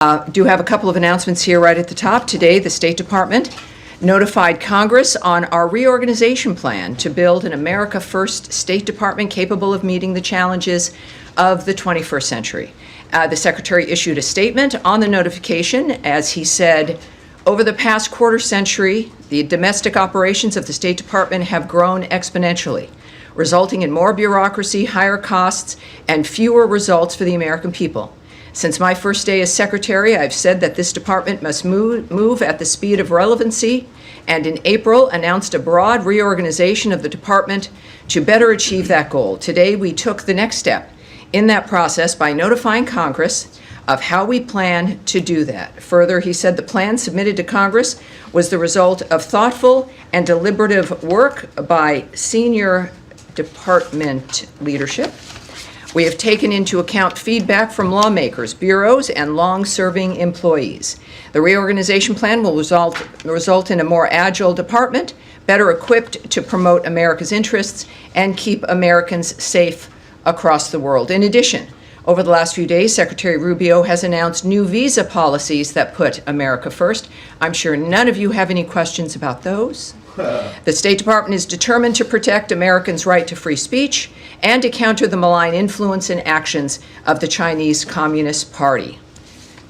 Do have a couple of announcements here right at the top. Today, the State Department notified Congress on our reorganization plan to build an America First State Department capable of meeting the challenges of the 21st century. The Secretary issued a statement on the notification as he said, over the past quarter century, the domestic operations of the State Department have grown exponentially, resulting in more bureaucracy, higher costs, and fewer results for the American people. Since my first day as Secretary, I've said that this department must move at the speed of relevancy, and in April announced a broad reorganization of the department to better achieve that goal. Today, we took the next step in that process by notifying Congress of how we plan to do that. Further, he said the plan submitted to Congress was the result of thoughtful and deliberative work by senior department leadership. We have taken into account feedback from lawmakers, bureaus, and long-serving employees. The reorganization plan will result in a more agile department, better equipped to promote America's interests and keep Americans safe across the world. In addition, over the last few days, Secretary Rubio has announced new visa policies that put America first. I'm sure none of you have any questions about those. The State Department is determined to protect Americans' right to free speech and to counter the malign influence and actions of the Chinese Communist Party.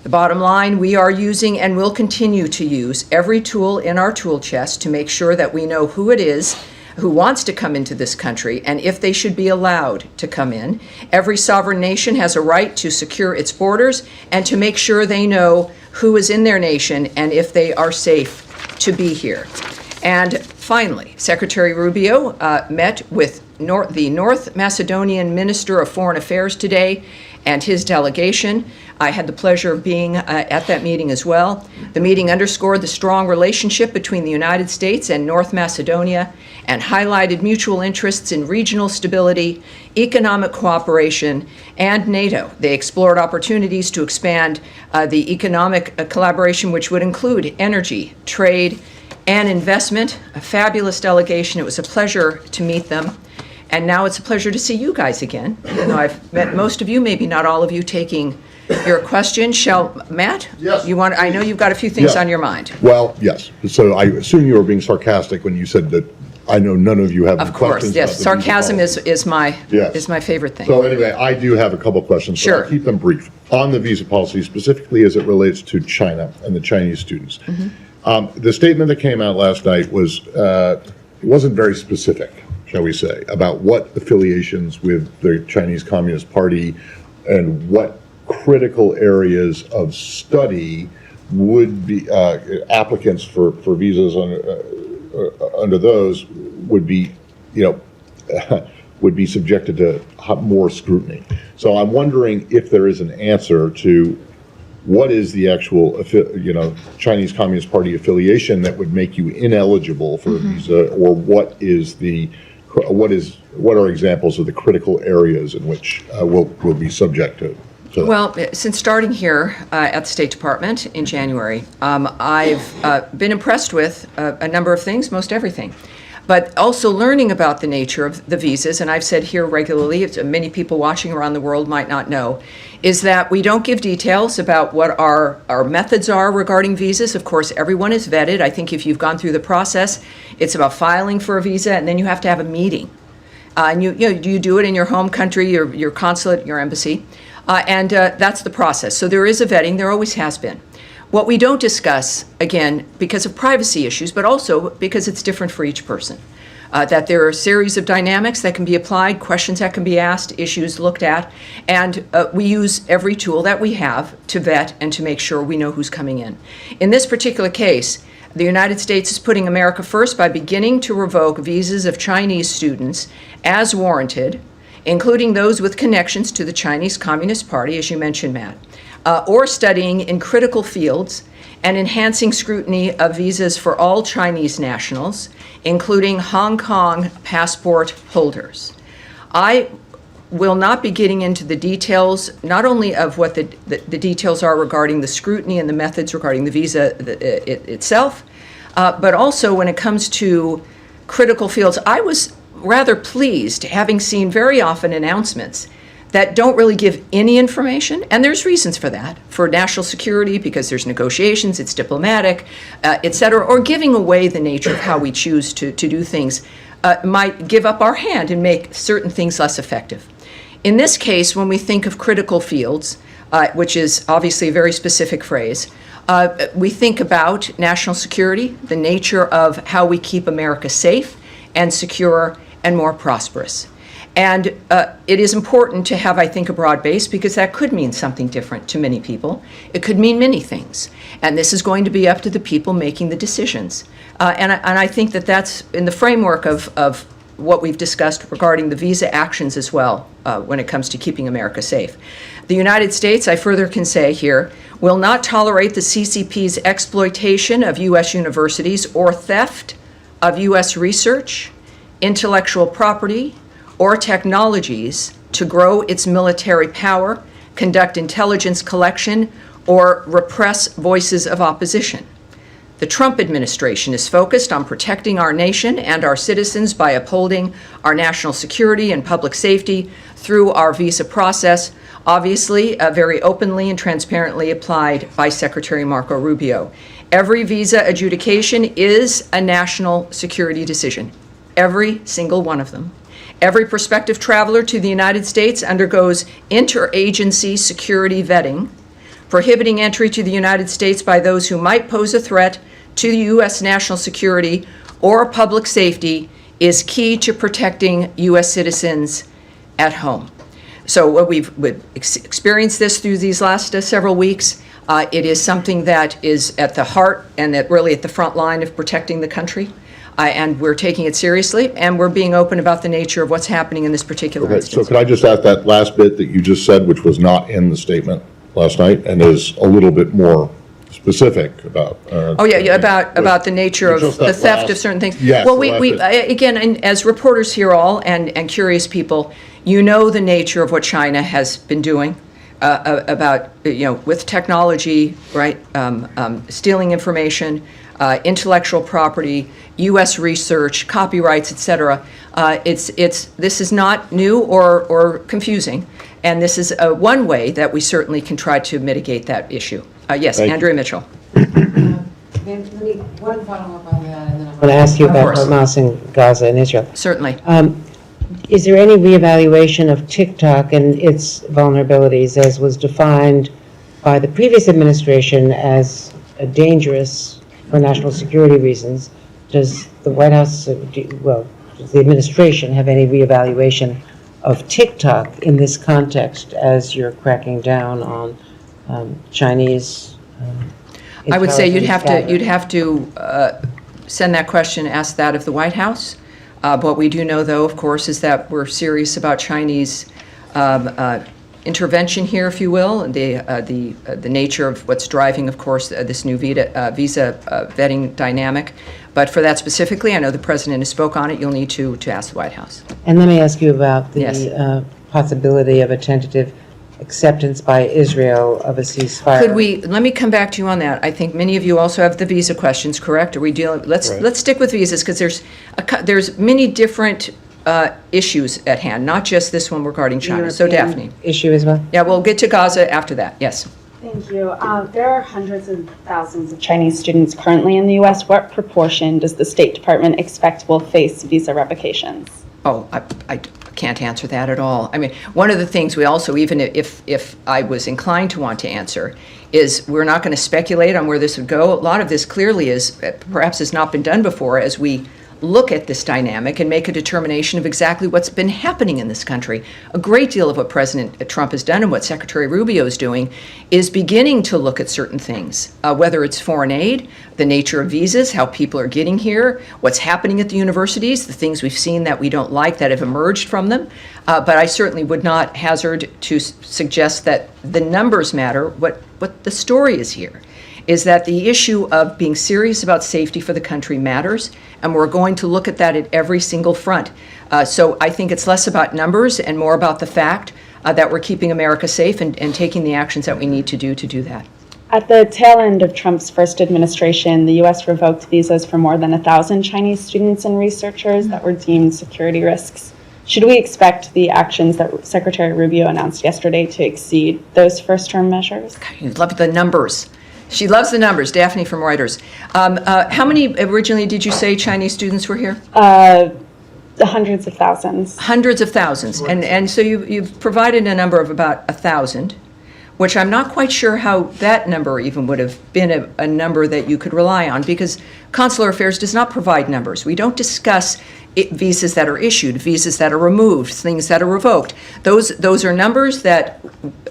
The bottom line, we are using and will continue to use every tool in our tool chest to make sure that we know who it is who wants to come into this country and if they should be allowed to come in. Every sovereign nation has a right to secure its borders and to make sure they know who is in their nation and if they are safe to be here. And finally, Secretary Rubio met with the North Macedonian Minister of Foreign Affairs today and his delegation. I had the pleasure of being at that meeting as well. The meeting underscored the strong relationship between the United States and North Macedonia and highlighted mutual interests in regional stability, economic cooperation, and NATO. They explored opportunities to expand the economic collaboration, which would include energy, trade, and investment. A fabulous delegation. It was a pleasure to meet them. And now it's a pleasure to see you guys again. Even though I've met most of you, maybe not all of you, taking your question. Matt? Yes. I know you've got a few things on your mind. Well, yes. So I assume you were being sarcastic when you said that I know none of you have any questions. Of course, yes. Sarcasm is my favorite thing. So anyway, I do have a couple questions. Sure. I'll keep them brief. On the visa policy, specifically as it relates to China and the Chinese students. Mm-hmm. The statement that came out last night was, it wasn't very specific, shall we say, about what affiliations with the Chinese Communist Party and what critical areas of study would be applicants for visas under those would be, would be subjected to more scrutiny. So I'm wondering if there is an answer to what is the actual, Chinese Communist Party affiliation that would make you ineligible for a visa, or what are examples of the critical areas in which we'll be subject to? Well, since starting here at the State Department in January, I've been impressed with a number of things, most everything, but also learning about the nature of the visas, and I've said here regularly, many people watching around the world might not know, is that we don't give details about what our methods are regarding visas. Of course, everyone is vetted. I think if you've gone through the process, it's about filing for a visa, and then you have to have a meeting. And you do it in your home country, your consulate, your embassy. And that's the process. So there is a vetting, there always has been. What we don't discuss, again, because of privacy issues, but also because it's different for each person, that there are a series of dynamics that can be applied, questions that can be asked, issues looked at, and we use every tool that we have to vet and to make sure we know who's coming in. In this particular case, the United States is putting America first by beginning to revoke visas of Chinese students as warranted, including those with connections to the Chinese Communist Party, as you mentioned, Matt, or studying in critical fields, and enhancing scrutiny of visas for all Chinese nationals, including Hong Kong passport holders. I will not be getting into the details, not only of what the details are regarding the scrutiny and the methods regarding the visa itself, but also when it comes to critical fields. I was rather pleased, having seen very often announcements that don't really give any information, and there's reasons for that, for national security, because there's negotiations, it's diplomatic, et cetera, or giving away the nature of how we choose to do things might give up our hand and make certain things less effective. In this case, when we think of critical fields, which is obviously a very specific phrase, we think about national security, the nature of how we keep America safe and secure and more prosperous. And it is important to have, I think, a broad base, because that could mean something different to many people. It could mean many things. And this is going to be up to the people making the decisions. And I think that that's in the framework of what we've discussed regarding the visa actions as well, when it comes to keeping America safe. The United States, I further can say here, will not tolerate the CCP's exploitation of U.S. universities or theft of U.S. research, intellectual property, or technologies to grow its military power, conduct intelligence collection, or repress voices of opposition. The Trump administration is focused on protecting our nation and our citizens by upholding our national security and public safety through our visa process, obviously very openly and transparently applied by Secretary Marco Rubio. Every visa adjudication is a national security decision, every single one of them. Every prospective traveler to the United States undergoes interagency security vetting. Prohibiting entry to the United States by those who might pose a threat to U.S. national security or public safety is key to protecting U.S. citizens at home. So we've experienced this through these last several weeks. It is something that is at the heart and really at the front line of protecting the country. And we're taking it seriously, and we're being open about the nature of what's happening in this particular instance. So could I just ask that last bit that you just said, which was not in the statement last night, and is a little bit more specific about? About the nature of the theft of certain things. Yes. Well, we again, and as reporters here all, and curious people, you know the nature of what China has been doing about, with technology, right, stealing information, intellectual property, U.S. research, copyrights, et cetera. This is not new or confusing, and this is one way that we certainly can try to mitigate that issue. Yes, Andrea Mitchell. One follow-up on that, and then I want to ask you about Hamas and Gaza and Israel. Certainly. Is there any reevaluation of TikTok and its vulnerabilities, as was defined by the previous administration as dangerous for national security reasons? Does the White House, does the administration have any reevaluation of TikTok in this context as you're cracking down on Chinese? I would say you'd have to send that question, ask that of the White House. What we do know, though, of course, is that we're serious about Chinese intervention here, if you will, and the nature of what's driving, of course, this new visa vetting dynamic. But for that specifically, I know the President has spoke on it. You'll need to ask the White House. And let me ask you about the possibility of a tentative acceptance by Israel of a ceasefire. Let me come back to you on that. I think many of you also have the visa questions, correct? Are we dealing, let's stick with visas, because there's many different issues at hand, not just this one regarding China. European so Daphne. Issue as well? Yeah, we'll get to Gaza after that, yes. Thank you. There are hundreds of thousands of Chinese students currently in the U.S. What proportion does the State Department expect will face visa revocations? Oh, I can't answer that at all. I mean, one of the things we also, even if I was inclined to want to answer, is we're not going to speculate on where this would go. A lot of this clearly perhaps has not been done before as we look at this dynamic and make a determination of exactly what's been happening in this country. A great deal of what President Trump has done and what Secretary Rubio is doing is beginning to look at certain things, whether it's foreign aid, the nature of visas, how people are getting here, what's happening at the universities, the things we've seen that we don't like that have emerged from them. But I certainly would not hazard to suggest that the numbers matter. What the story is here is that the issue of being serious about safety for the country matters, and we're going to look at that at every single front. So I think it's less about numbers and more about the fact that we're keeping America safe and taking the actions that we need to do that. At the tail end of Trump's first administration, the U.S. revoked visas for more than 1,000 Chinese students and researchers that were deemed security risks. Should we expect the actions that Secretary Rubio announced yesterday to exceed those first-term measures? You love the numbers. She loves the numbers, Daphne from Reuters. How many originally did you say Chinese students were here? The hundreds of thousands. Hundreds of thousands. And so you've provided a number of about 1,000, which I'm not quite sure how that number even would have been a number that you could rely on, because Consular Affairs does not provide numbers. We don't discuss visas that are issued, visas that are removed, things that are revoked. Those are numbers that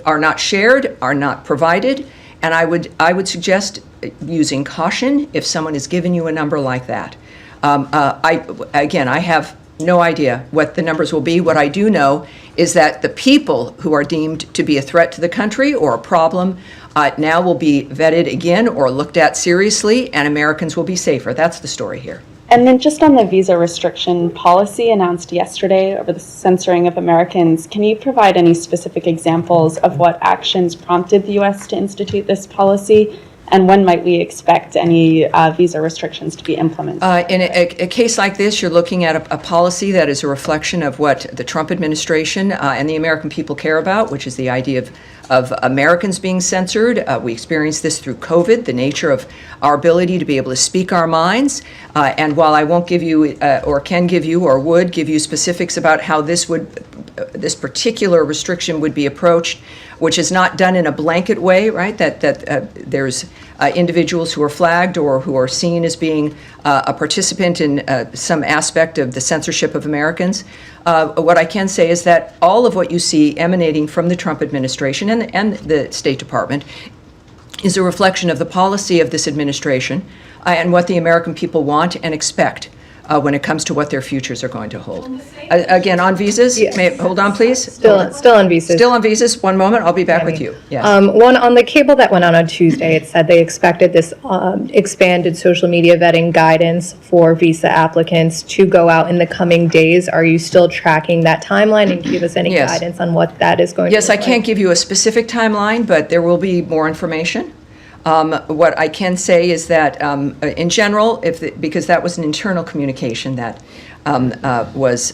are not shared, are not provided, and I would suggest using caution if someone has given you a number like that. I have no idea what the numbers will be. What I do know is that the people who are deemed to be a threat to the country or a problem now will be vetted again or looked at seriously, and Americans will be safer. That's the story here. And then just on the visa restriction policy announced yesterday over the censoring of Americans, can you provide any specific examples of what actions prompted the U.S. to institute this policy? And when might we expect any visa restrictions to be implemented? In a case like this, you're looking at a policy that is a reflection of what the Trump administration and the American people care about, which is the idea of Americans being censored. We experienced this through COVID, the nature of our ability to be able to speak our minds. And while I won't give you, or can give you, or would give you specifics about how this particular restriction would be approached, which is not done in a blanket way, right? That there's individuals who are flagged or who are seen as being a participant in some aspect of the censorship of Americans. What I can say is that all of what you see emanating from the Trump administration and the State Department is a reflection of the policy of this administration and what the American people want and expect when it comes to what their futures are going to hold. Again, on visas, Yes. Hold on, please. Still on visas. Still on visas. One moment, I'll be back with you. Yes. One on the cable that went on Tuesday, it said they expected this expanded social media vetting guidance for visa applicants to go out in the coming days. Are you still tracking that timeline, and give us any Yes. guidance on what that is going to Yes, look I can't like? give you a specific timeline, but there will be more information. What I can say is that, in general, because that was an internal communication that was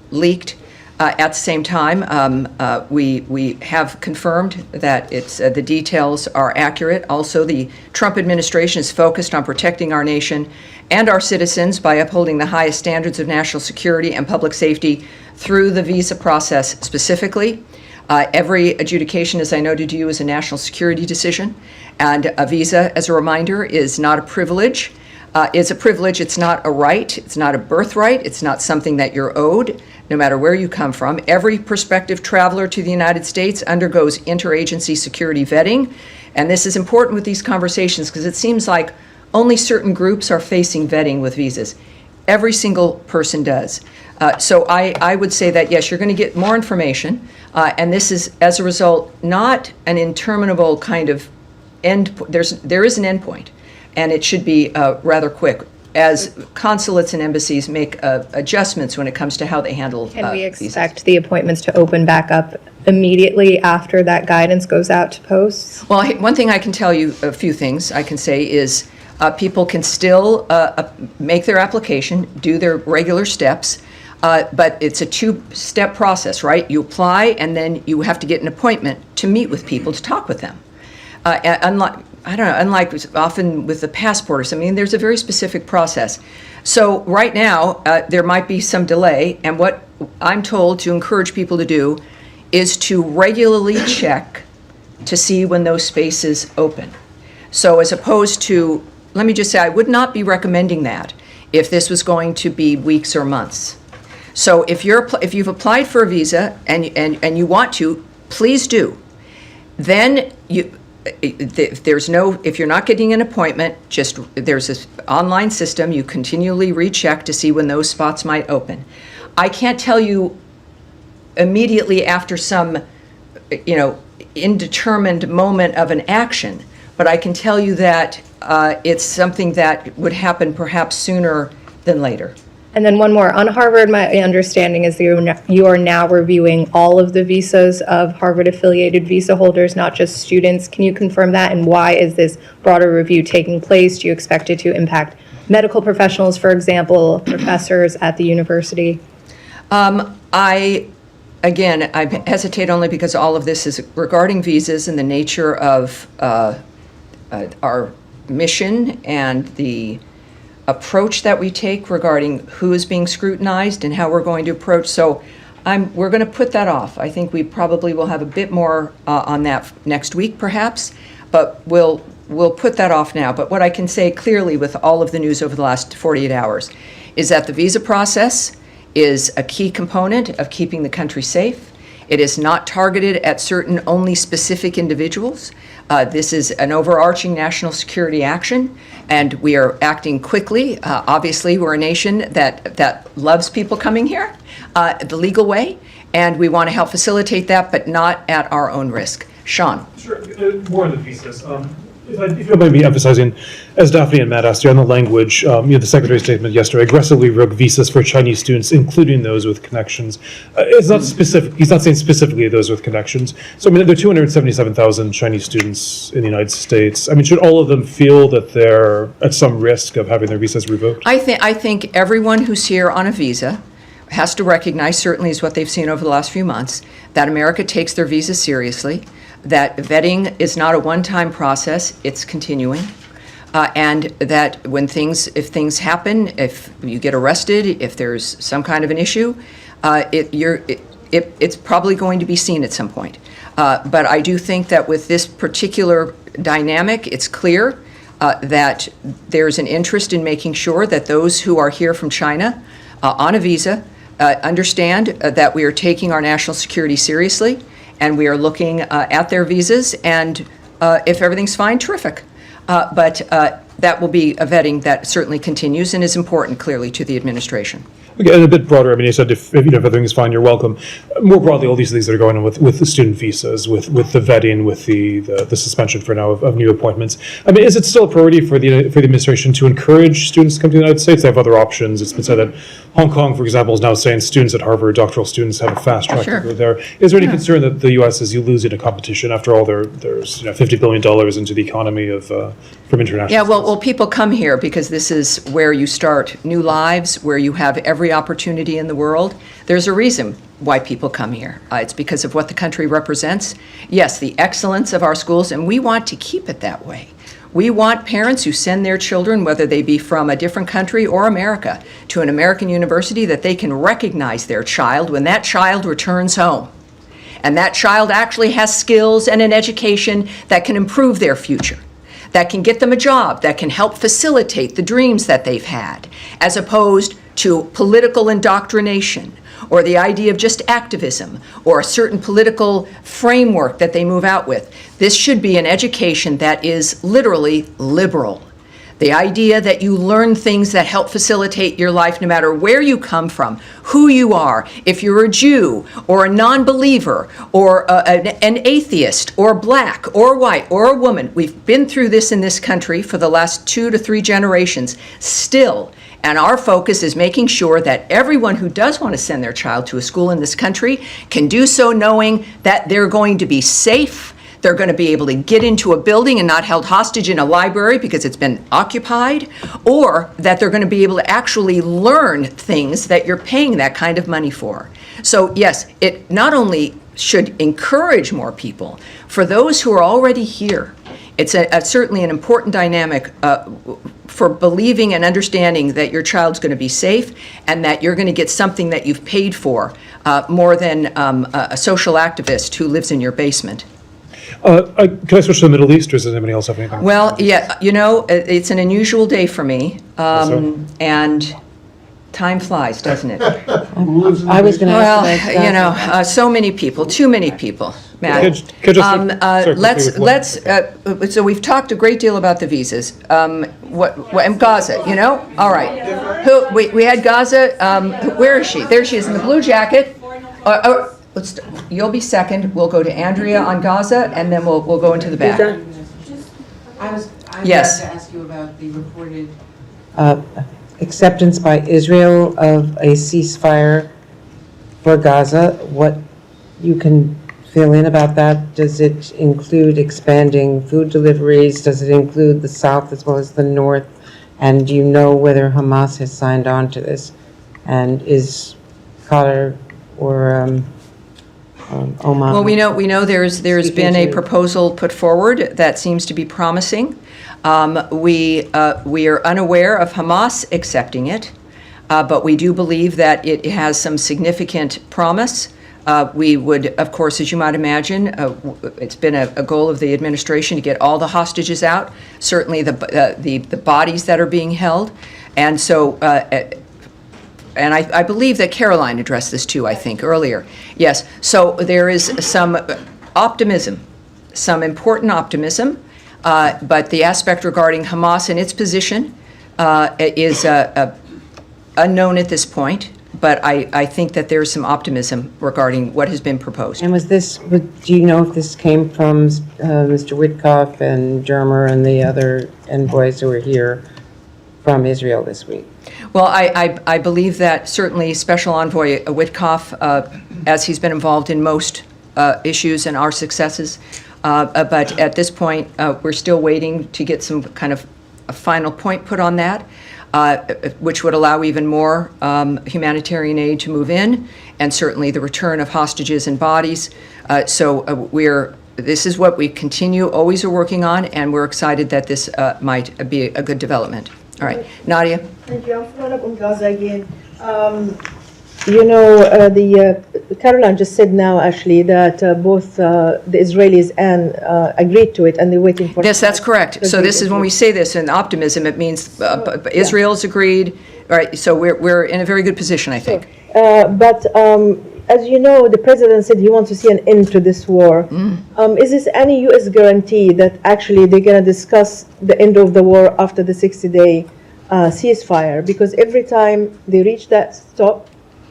leaked, at the same time, we have confirmed that the details are accurate. Also, the Trump administration is focused on protecting our nation and our citizens by upholding the highest standards of national security and public safety through the visa process specifically. Every adjudication, as I noted to you, is a national security decision, and a visa, as a reminder, is not a privilege. It's a privilege, it's not a right, it's not a birthright, it's not something that you're owed, no matter where you come from. Every prospective traveler to the United States undergoes interagency security vetting, and this is important with these conversations because it seems like only certain groups are facing vetting with visas. Every single person does. So I would say that, yes, you're going to get more information, and this is, as a result, not an interminable kind of end. There is an end point, and it should be rather quick, as consulates and embassies make adjustments when it comes to how they handle Can we visas. expect the appointments to open back up immediately after that guidance goes out to posts? Well, one thing I can tell you, a few things I can say is people can still make their application, do their regular steps, but it's a two-step process, right? You apply, and then you have to get an appointment to meet with people, to talk with them. Unlike often with the passport or something, there's a very specific process. So right now, there might be some delay, and what I'm told to encourage people to do is to regularly check to see when those spaces open. So as opposed to, let me just say, I would not be recommending that if this was going to be weeks or months. So if you've applied for a visa and you want to, please do. Then if you're not getting an appointment, there's this online system, you continually recheck to see when those spots might open. I can't tell you immediately after some, indeterminate moment of an action, but I can tell you that it's something that would happen perhaps sooner than later. And then one more. On Harvard, my understanding is you are now reviewing all of the visas of Harvard-affiliated visa holders, not just students. Can you confirm that? And why is this broader review taking place? Do you expect it to impact medical professionals, for example, professors at the university? I hesitate only because all of this is regarding visas and the nature of our mission and the approach that we take regarding who is being scrutinized and how we're going to approach. So we're going to put that off. I think we probably will have a bit more on that next week, perhaps, but we'll put that off now. But what I can say clearly with all of the news over the last 48 hours is that the visa process is a key component of keeping the country safe. It is not targeted at certain only specific individuals. This is an overarching national security action, and we are acting quickly. Obviously, we're a nation that loves people coming here the legal way, and we want to help facilitate that, but not at our own risk. Sean. Sure. More on the visas. If you don't mind me emphasizing, as Daphne and Matt asked you on the language, the Secretary's statement yesterday, aggressively revoke visas for Chinese students, including those with connections. It's not specific. He's not saying specifically those with connections. So, I mean, there are 277,000 Chinese students in the United States. I mean, should all of them feel that they're at some risk of having their visas revoked? I think everyone who's here on a visa has to recognize, certainly is what they've seen over the last few months, that America takes their visas seriously, that vetting is not a one-time process, it's continuing, and that if things happen, if you get arrested, if there's some kind of an issue, it's probably going to be seen at some point. But I do think that with this particular dynamic, it's clear that there's an interest in making sure that those who are here from China on a visa understand that we are taking our national security seriously, and we are looking at their visas, and if everything's fine, terrific. But that will be a vetting that certainly continues and is important, clearly, to the administration. Okay, and a bit broader, I mean, you said if everything is fine, you're welcome. More broadly, all these things that are going on with the student visas, with the vetting, with the suspension for now of new appointments. I mean, is it still a priority for the administration to encourage students to come to the United States? They have other options. It's been said that Hong Kong, for example, is now saying students at Harvard, doctoral students, have a fast track to go there. Is there any concern that the U.S. is losing a competition? After all, there's $50 billion into the economy of from international. Yeah, well, people come here because this is where you start new lives, where you have every opportunity in the world. There's a reason why people come here. It's because of what the country represents. Yes, the excellence of our schools, and we want to keep it that way. We want parents who send their children, whether they be from a different country or America, to an American university, that they can recognize their child when that child returns home. And that child actually has skills and an education that can improve their future, that can get them a job, that can help facilitate the dreams that they've had, as opposed to political indoctrination or the idea of just activism or a certain political framework that they move out with. This should be an education that is literally liberal. The idea that you learn things that help facilitate your life no matter where you come from, who you are, if you're a Jew or a non-believer or an atheist or black or white or a woman. We've been through this in this country for the last 2 to 3 generations still. And our focus is making sure that everyone who does want to send their child to a school in this country can do so knowing that they're going to be safe. They're going to be able to get into a building and not held hostage in a library because it's been occupied, or that they're going to be able to actually learn things that you're paying that kind of money for. So yes, it not only should encourage more people, for those who are already here, it's certainly an important dynamic for believing and understanding that your child's going to be safe and that you're going to get something that you've paid for more than a social activist who lives in your basement. Can I switch to the Middle East, or does anybody else have anything? Well, yeah, it's an unusual day for me, and time flies, doesn't it? I was going to ask about that. So many people, too many people, Matt. So we've talked a great deal about the visas. And Gaza, all right. We had Gaza, where is she? There she is in the blue jacket. You'll be second. We'll go to Andrea on Gaza, and then we'll go into the back. I was Yes. about to ask you about the reported acceptance by Israel of a ceasefire for Gaza. What you can fill in about that? Does it include expanding food deliveries? Does it include the south as well as the north? And do you know whether Hamas has signed on to this? And is Qatar or Oman? Well, we know there's been a proposal put forward that seems to be promising. We are unaware of Hamas accepting it, but we do believe that it has some significant promise. We would, of course, as you might imagine, it's been a goal of the administration to get all the hostages out, certainly the bodies that are being held. And so, and I believe that Caroline addressed this too, I think, earlier. Yes, so there is some optimism, some important optimism, but the aspect regarding Hamas and its position is unknown at this point. But I think that there's some optimism regarding what has been proposed. And do you know if this came from Mr. Witkoff and Dermer and the other envoys who were here from Israel this week? Well, I believe that certainly Special Envoy Witkoff, as he's been involved in most issues and our successes, but at this point, we're still waiting to get some kind of a final point put on that. Which would allow even more humanitarian aid to move in, and certainly the return of hostages and bodies. This is what we continue, always are working on, and we're excited that this might be a good development. All right, Nadia? Thank you. I'm following up on Gaza again. Caroline just said now, actually, that both the Israelis and agreed to it, and they're waiting for. Yes, that's correct. So this is when we say this in optimism, it means Israel's agreed. All right, so we're in a very good position, I think. But as you know, the president said he wants to see an end to this war. Is this any U.S. guarantee that actually they're going to discuss the end of the war after the 60-day ceasefire? Because every time they reach that stop,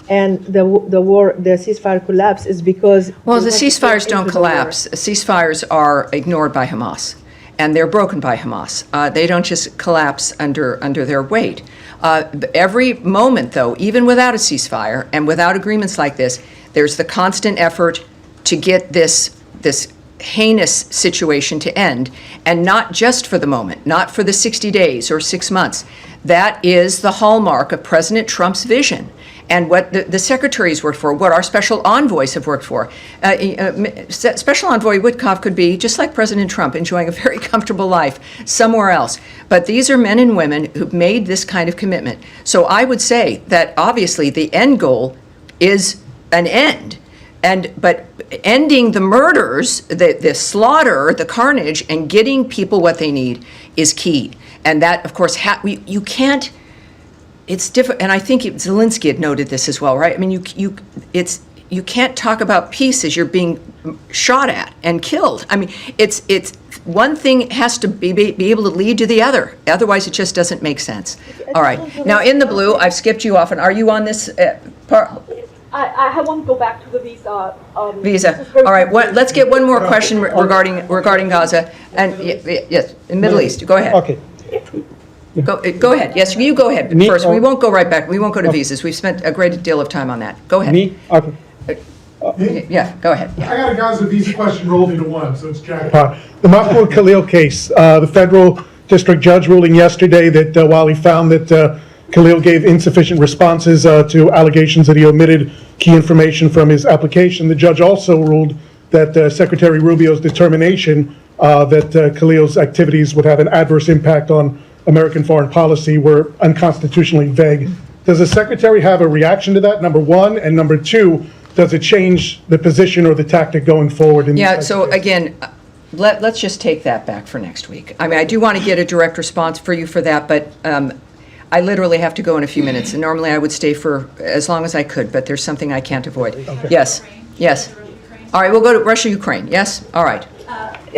and the ceasefire collapse is because. Well, the ceasefires don't collapse. Ceasefires are ignored by Hamas, and they're broken by Hamas. They don't just collapse under their weight. Every moment, though, even without a ceasefire and without agreements like this, there's the constant effort to get this heinous situation to end, and not just for the moment, not for the 60 days or 6 months. That is the hallmark of President Trump's vision. And what the secretaries worked for, what our special envoys have worked for. Special Envoy Witkoff could be, just like President Trump, enjoying a very comfortable life somewhere else. But these are men and women who've made this kind of commitment. So I would say that obviously the end goal is an end. But ending the murders, the slaughter, the carnage, and getting people what they need is key. And that, of course, you can't. It's different, and I think Zelensky had noted this as well, right? I mean, you can't talk about peace as you're being shot at and killed. I mean, it's one thing has to be able to lead to the other. Otherwise, it just doesn't make sense. All right. Now, in the blue, I've skipped you off, and are you on this part? I want to go back to the visa. Visa. All right. Let's get one more question regarding Gaza and yes, in Middle East. Go ahead. Okay. Go ahead. Yes, you go ahead first. We won't go right back. We won't go to visas. We've spent a great deal of time on that. Go ahead. Me? Okay. Yeah, go ahead. Yeah. I got a Gaza visa question rolled into one, so it's Jack. The Mahmoud Khalil case, the federal district judge ruling yesterday that while he found that Khalil gave insufficient responses to allegations that he omitted key information from his application, the judge also ruled that Secretary Rubio's determination that Khalil's activities would have an adverse impact on American foreign policy were unconstitutionally vague. Does the secretary have a reaction to that, number one? And number two, does it change the position or the tactic going forward? Yeah, so again, let's just take that back for next week. I mean, I do want to get a direct response for you for that, but I literally have to go in a few minutes. And normally I would stay for as long as I could, but there's something I can't avoid. Okay. Yes. All right, we'll go to Russia, Ukraine. Yes? All right.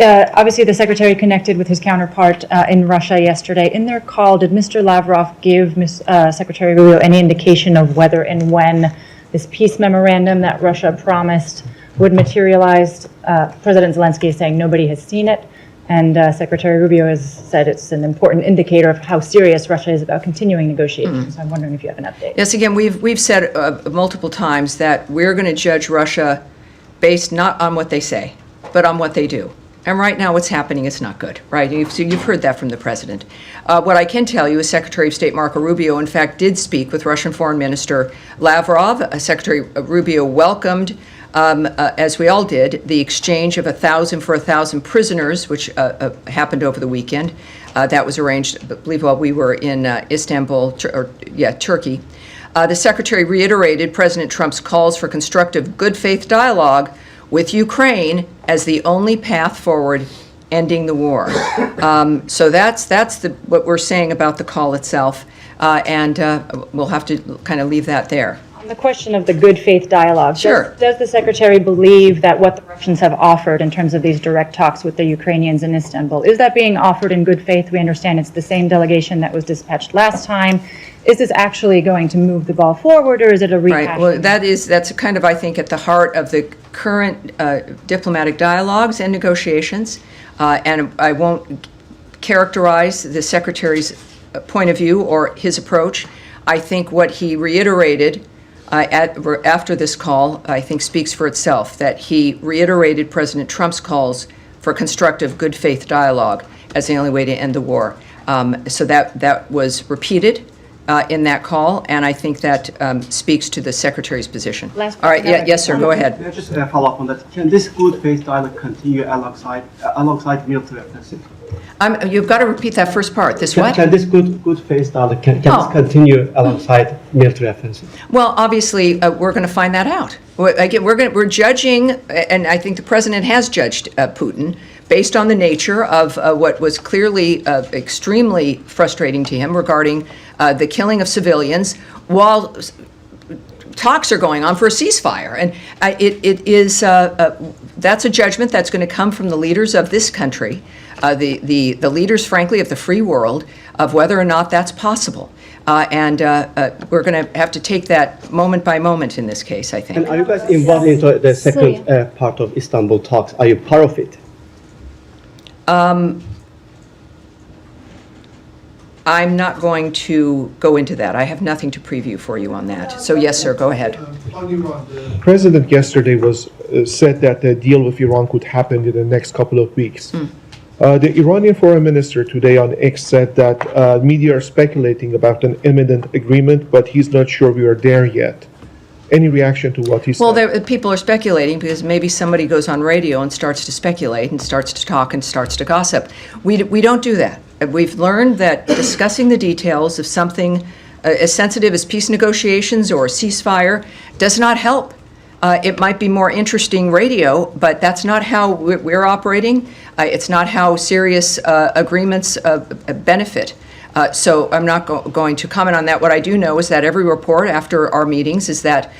Obviously, the secretary connected with his counterpart in Russia yesterday. In their call, did Mr. Lavrov give Secretary Rubio any indication of whether and when this peace memorandum that Russia promised would materialize? President Zelensky is saying nobody has seen it, and Secretary Rubio has said it's an important indicator of how serious Russia is about continuing negotiations. So I'm wondering if you have an update. Yes, again, we've said multiple times that we're going to judge Russia based not on what they say, but on what they do. And right now, what's happening is not good, right? You've heard that from the president. What I can tell you is Secretary of State Marco Rubio, in fact, did speak with Russian Foreign Minister Lavrov. Secretary Rubio welcomed, as we all did, the exchange of 1,000 for 1,000 prisoners, which happened over the weekend. That was arranged, I believe, while we were in Istanbul, Turkey. The secretary reiterated President Trump's calls for constructive, good faith dialogue with Ukraine as the only path forward ending the war. So that's what we're saying about the call itself, and we'll have to kind of leave that there. On the question of the good faith dialogue, Sure. does the secretary believe that what the Russians have offered in terms of these direct talks with the Ukrainians in Istanbul, is that being offered in good faith? We understand it's the same delegation that was dispatched last time. Is this actually going to move the ball forward, or is it a rehash? Right. Well, that's kind of, I think, at the heart of the current diplomatic dialogues and negotiations. And I won't characterize the secretary's point of view or his approach. I think what he reiterated after this call, I think, speaks for itself, that he reiterated President Trump's calls for constructive, good faith dialogue as the only way to end the war. So that was repeated in that call, and I think that speaks to the secretary's position. Last All right, yes, sir, go ahead. Can I just follow up on that? Can this good faith dialogue continue alongside military offensive? You've got to repeat that first part. This what? Can this good faith dialogue can this continue alongside military offensive? Well, obviously, we're going to find that out. Again, we're judging, and I think the president has judged Putin based on the nature of what was clearly extremely frustrating to him regarding the killing of civilians while talks are going on for a ceasefire. And that's a judgment that's going to come from the leaders of this country, the leaders, frankly, of the free world, of whether or not that's possible. And we're going to have to take that moment by moment in this case, I think. And are you guys involved into the second part of Istanbul talks? Are you part of it? I'm not going to go into that. I have nothing to preview for you on that. So yes, sir, go ahead. The President yesterday said that the deal with Iran could happen in the next couple of weeks. The Iranian foreign minister today on X said that media are speculating about an imminent agreement, but he's not sure we are there yet. Any reaction to what he said? Well, people are speculating because maybe somebody goes on radio and starts to speculate and starts to talk and starts to gossip. We don't do that. We've learned that discussing the details of something as sensitive as peace negotiations or a ceasefire does not help. It might be more interesting radio, but that's not how we're operating. It's not how serious agreements benefit. So I'm not going to comment on that. What I do know is that every report after our meetings is that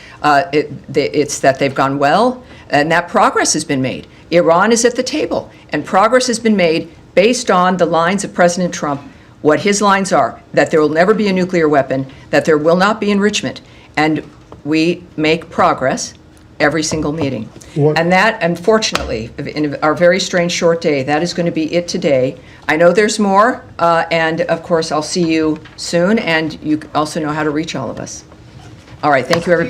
it's that they've gone well and that progress has been made. Iran is at the table, and progress has been made based on the lines of President Trump, what his lines are, that there will never be a nuclear weapon, that there will not be enrichment. And we make progress every single meeting. And that, unfortunately, in our very strange short day, that is going to be it today. I know there's more, and of course, I'll see you soon, and you also know how to reach all of us. All right, thank you, everybody.